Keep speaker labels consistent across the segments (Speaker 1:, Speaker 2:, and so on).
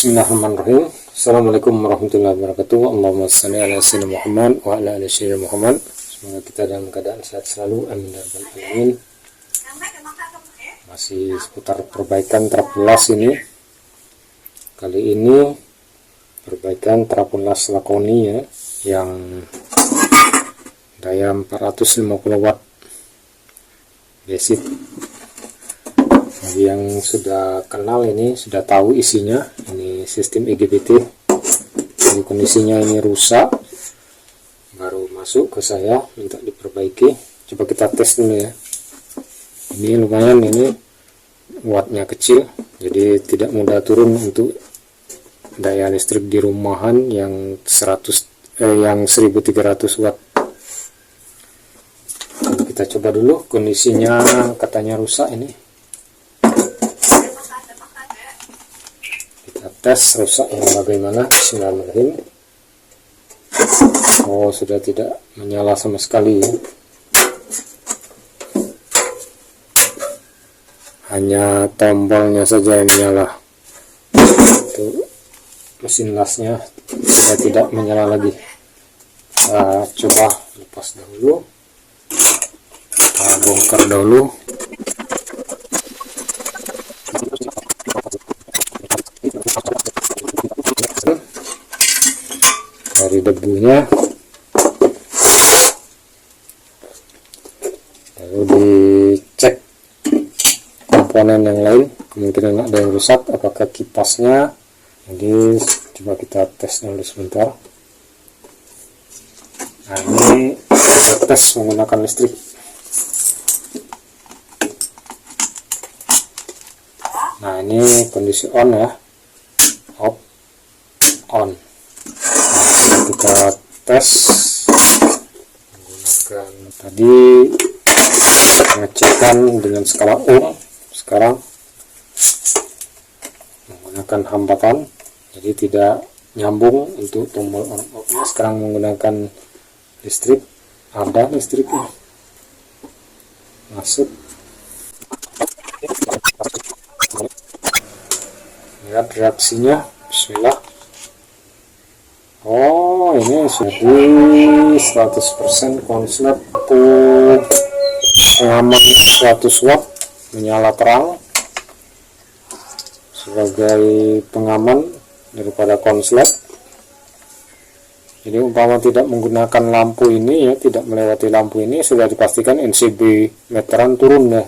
Speaker 1: Bismillahirrahmanirrahim. Assalamualaikum warahmatullahi wabarakatuh. Allahumma shalli ala sayyidina Muhammad wa ala ali sayyidina Muhammad. Semoga kita dalam keadaan sehat selalu. Amin ya rabbal alamin. Masih seputar perbaikan trapulas ini. Kali ini perbaikan trapulas lakoni ya, yang daya 450 watt basic. Bagi yang sudah kenal ini, sudah tahu isinya, ini sistem IGBT. Ini kondisinya ini rusak, baru masuk ke saya minta diperbaiki. Coba kita tes dulu ya. Ini lumayan, ini wattnya kecil, jadi tidak mudah turun untuk daya listrik di rumahan yang 1300 watt. Kita coba dulu, kondisinya katanya rusak ini. Tes rusaknya bagaimana. Bismillahirrahmanirrahim. Oh, sudah tidak menyala sama sekali ya. Hanya tombolnya saja yang menyala. Itu mesin lasnya sudah tidak menyala lagi. Kita coba lepas dahulu, kita bongkar dahulu. Dari debunya, lalu dicek komponen yang lain, kemungkinan ada yang rusak, apakah kipasnya. Jadi coba kita tes dulu sebentar. Nah, ini kita tes menggunakan listrik. Nah, ini kondisi on ya, off, on. Kita tes menggunakan tadi pengecekan dengan skala ohm, sekarang menggunakan hambatan, jadi tidak nyambung untuk tombol on off-nya. Sekarang menggunakan listrik, ada listriknya masuk. Lihat reaksinya. Bismillah. Oh, ini sudah di 100% konslet, pengaman 100 watt menyala terang sebagai pengaman daripada konslet. Jadi umpama tidak menggunakan lampu ini ya, tidak melewati lampu ini, sudah dipastikan NCB meteran turun ya.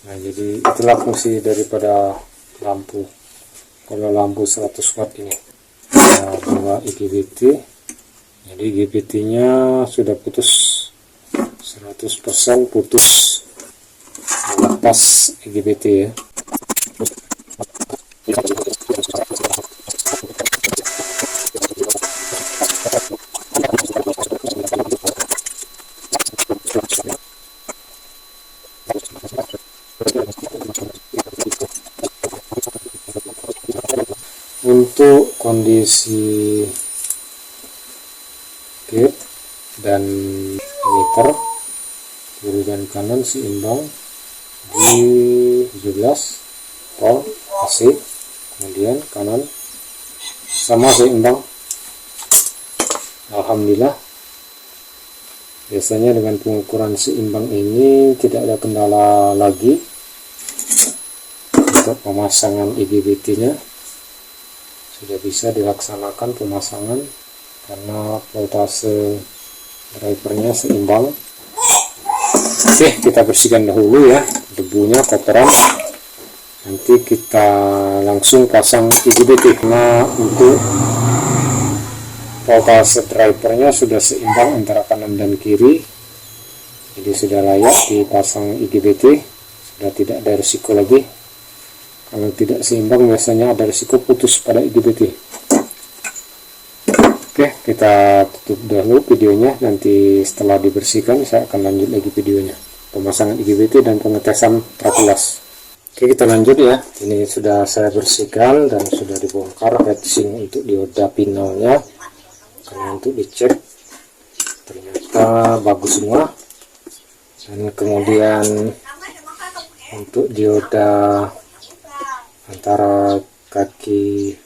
Speaker 1: Nah, jadi itulah fungsi daripada lampu. Kalau lampu 100 watt ini, bawa IGBT, jadi IGBT nya sudah putus 100%, putus melepas IGBT ya. Untuk kondisi gate dan emitter kiri dan kanan seimbang di 17 volt AC, kemudian kanan sama seimbang. Alhamdulillah, biasanya dengan pengukuran seimbang ini tidak ada kendala lagi untuk pemasangan IGBT nya. Sudah bisa dilaksanakan pemasangan karena voltase drivernya seimbang. Oke, kita bersihkan dahulu ya debunya, kotoran. Nanti kita langsung pasang IGBT, karena untuk voltase drivernya sudah seimbang antara kanan dan kiri, jadi sudah layak dipasang IGBT, sudah tidak ada risiko lagi. Kalau tidak seimbang biasanya ada risiko putus pada IGBT. Oke, kita tutup dahulu videonya. Nanti setelah dibersihkan saya akan lanjut lagi videonya, pemasangan IGBT dan pengetesan trapulas. Oke, kita lanjut ya. Ini sudah saya bersihkan dan sudah dibongkar heatsink untuk dioda pinalnya, karena untuk dicek ternyata bagus semua. Dan kemudian untuk dioda antara kaki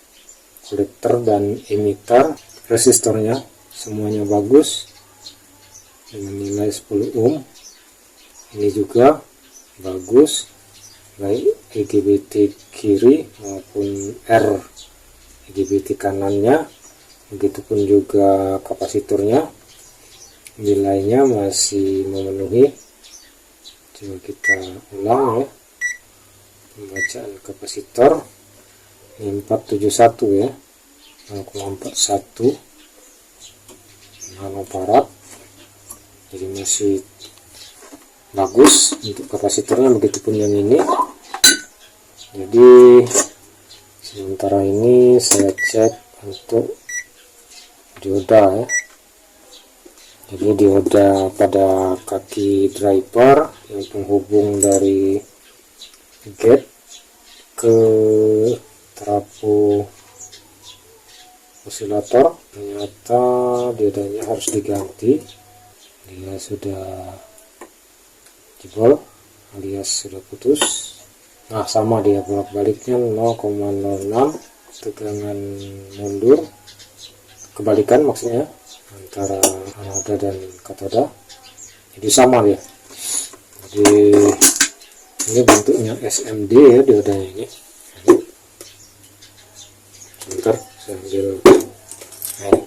Speaker 1: kolektor dan emitter, resistornya semuanya bagus dengan nilai 10 ohm. Ini juga bagus, baik IGBT kiri maupun R IGBT kanannya, begitupun juga kapasitornya nilainya masih memenuhi. Coba kita ulang ya, pembacaan kapasitor ini 471 ya, 0,41 nanofarad, jadi masih bagus untuk kapasitornya. Begitupun yang ini. Jadi sementara ini saya cek untuk dioda ya. Jadi dioda pada kaki driver yang penghubung dari gate ke trafo osilator, ternyata diodanya harus diganti. Dia sudah jebol alias sudah putus. Nah, sama dia bolak-baliknya 0,06, tegangan mundur, kebalikan maksudnya antara anoda dan katoda, jadi sama dia. Jadi ini bentuknya SMD ya diodanya ini. Sebentar saya ambil. Nah,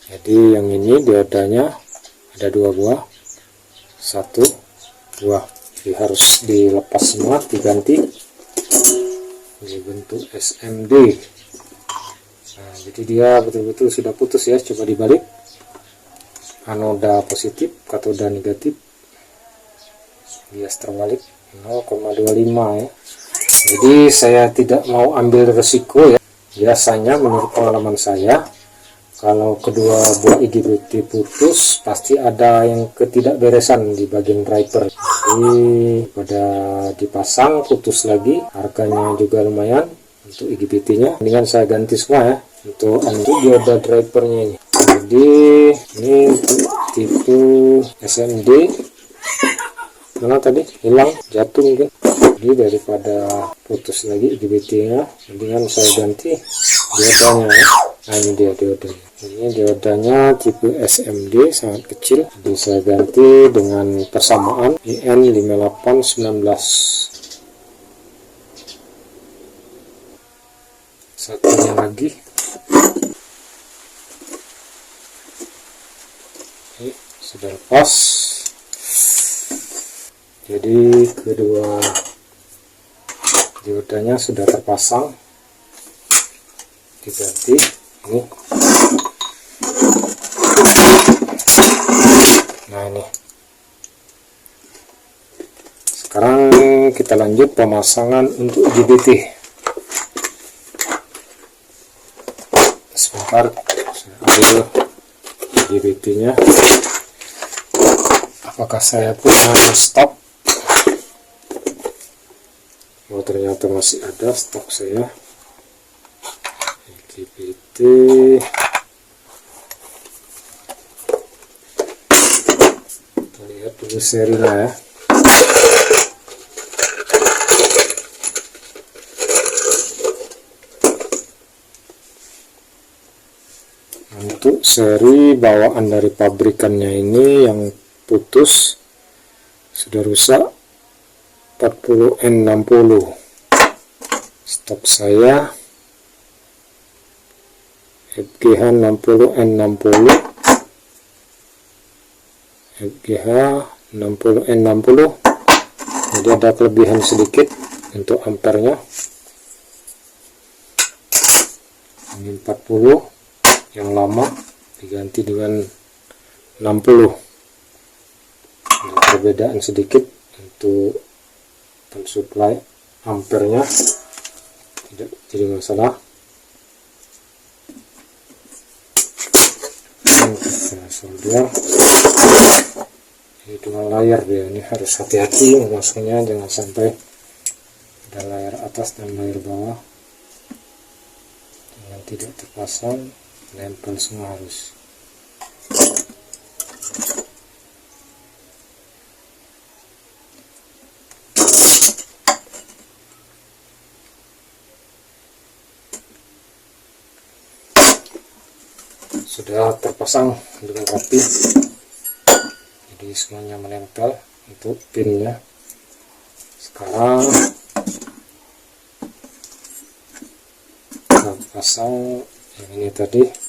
Speaker 1: jadi yang ini diodanya ada 2 buah, 1, 2, jadi harus dilepas semua, diganti. Ini bentuk SMD. Nah, jadi dia betul-betul sudah putus ya. Coba dibalik, anoda positif, katoda negatif, bias terbalik 0,25 ya. Jadi saya tidak mau ambil resiko ya. Biasanya menurut pengalaman saya, kalau kedua buah IGBT putus, pasti ada yang ketidakberesan di bagian driver. Jadi pada dipasang putus lagi, harganya juga lumayan untuk IGBT-nya. Mendingan saya ganti semua ya untuk dioda drivernya ini. Jadi ini untuk tipe SMD. Mana tadi hilang, jatuh mungkin. Jadi daripada putus lagi IGBT-nya, mendingan saya ganti diodanya ya. Nah, ini dia diodanya. Ini diodanya tipe SMD, sangat kecil. Jadi saya ganti dengan persamaan IN5819. Satunya lagi. Ini sudah lepas. Jadi kedua diodanya sudah terpasang, diganti ini. Nah, ini sekarang kita lanjut pemasangan untuk IGBT. Sebentar saya ambil IGBT-nya. Apakah saya punya stok? Oh, ternyata masih ada stok saya. IGBT kita lihat dulu serinya ya. Untuk seri bawaan dari pabrikannya ini yang putus sudah rusak 40N60. Stok saya FGH 60N60, FGH 60N60. Jadi ada kelebihan sedikit untuk ampernya. Ini 40 yang lama diganti dengan 60. Ada perbedaan sedikit untuk pensuplai ampernya, tidak jadi masalah. Dan kita solder. Ini dua layar dia, ini harus hati-hati memasangnya, jangan sampai ada layar atas dan layar bawah yang tidak terpasang, nempel semua harus. sudah terpasang dengan rapi, jadi semuanya menempel untuk pinnya. Sekarang kita pasang yang ini tadi.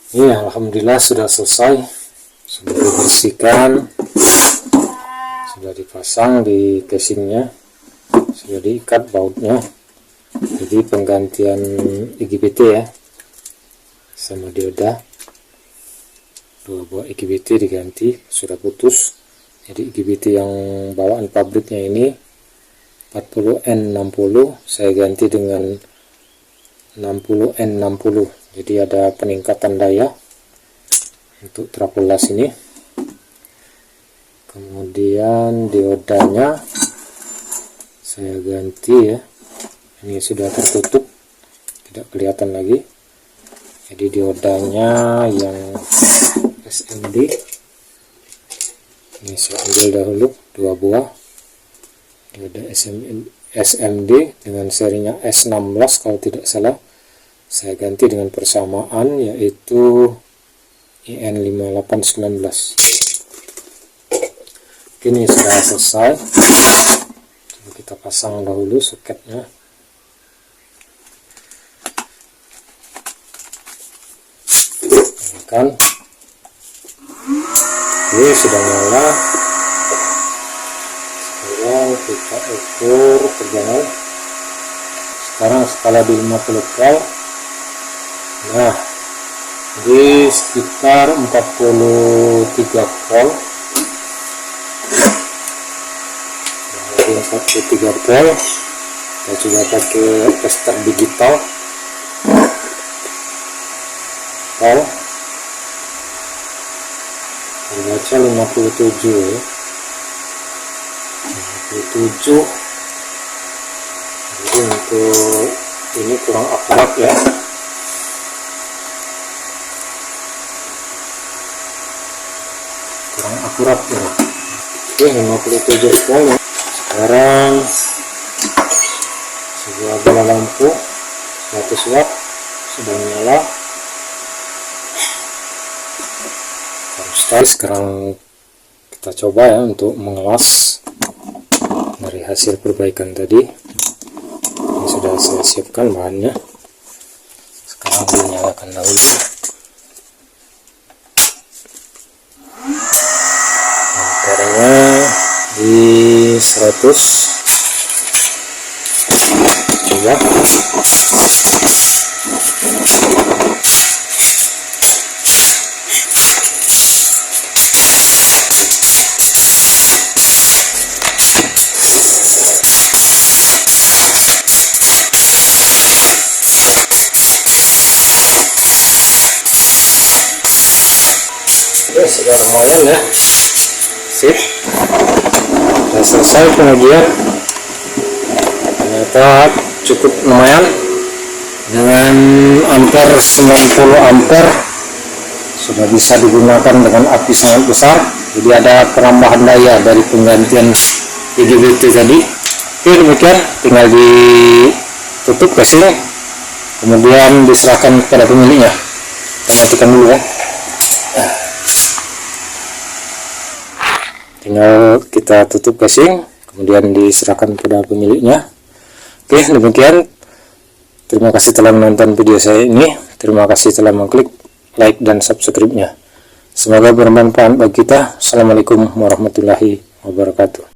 Speaker 1: Ini alhamdulillah sudah selesai, sudah dibersihkan, sudah dipasang di casingnya, sudah diikat bautnya. Jadi penggantian IGBT ya, sama dioda, 2 buah IGBT diganti, sudah putus. Jadi IGBT yang bawaan pabriknya ini 40N60, saya ganti dengan 60N60. Jadi ada peningkatan daya untuk trapolas ini. Kemudian diodanya saya ganti ya, ini sudah tertutup, tidak kelihatan lagi. Jadi diodanya yang SMD ini saya ambil dahulu 2 buah dioda SMD dengan serinya S16 kalau tidak salah. Saya ganti dengan persamaan yaitu IN5819. Ini sudah selesai. Coba kita pasang dahulu soketnya. Ini kan, ini sudah nyala. Sekarang kita ukur tegangan. Sekarang skala di 50 volt. Nah, di sekitar 43 volt. Di 43 volt. Kita coba pakai tester digital. Volt. Baca 57 ya. 57. Jadi untuk ini kurang akurat ya. Kurang akurat ya. Oke, 57 volt. Sekarang sebuah bola lampu 100 watt sudah menyala. Sekarang kita coba ya untuk mengelas dari hasil perbaikan tadi. Ini sudah saya siapkan bahannya. Sekarang dinyalakan dahulu. Ampernya di 100. Coba. Oke, sudah lumayan ya. Sip. Sudah selesai pengujian. Ternyata cukup lumayan. Dengan ampere 90 ampere sudah bisa digunakan dengan api sangat besar. Jadi ada penambahan daya dari penggantian IGBT tadi. Oke, demikian, tinggal ditutup casing, kemudian diserahkan kepada pemiliknya. Kita matikan dulu ya. Tinggal kita tutup casing, kemudian diserahkan kepada pemiliknya. Oke, demikian. Terima kasih telah menonton video saya ini. Terima kasih telah mengklik like dan subscribe-nya. Semoga bermanfaat bagi kita. Assalamualaikum warahmatullahi wabarakatuh.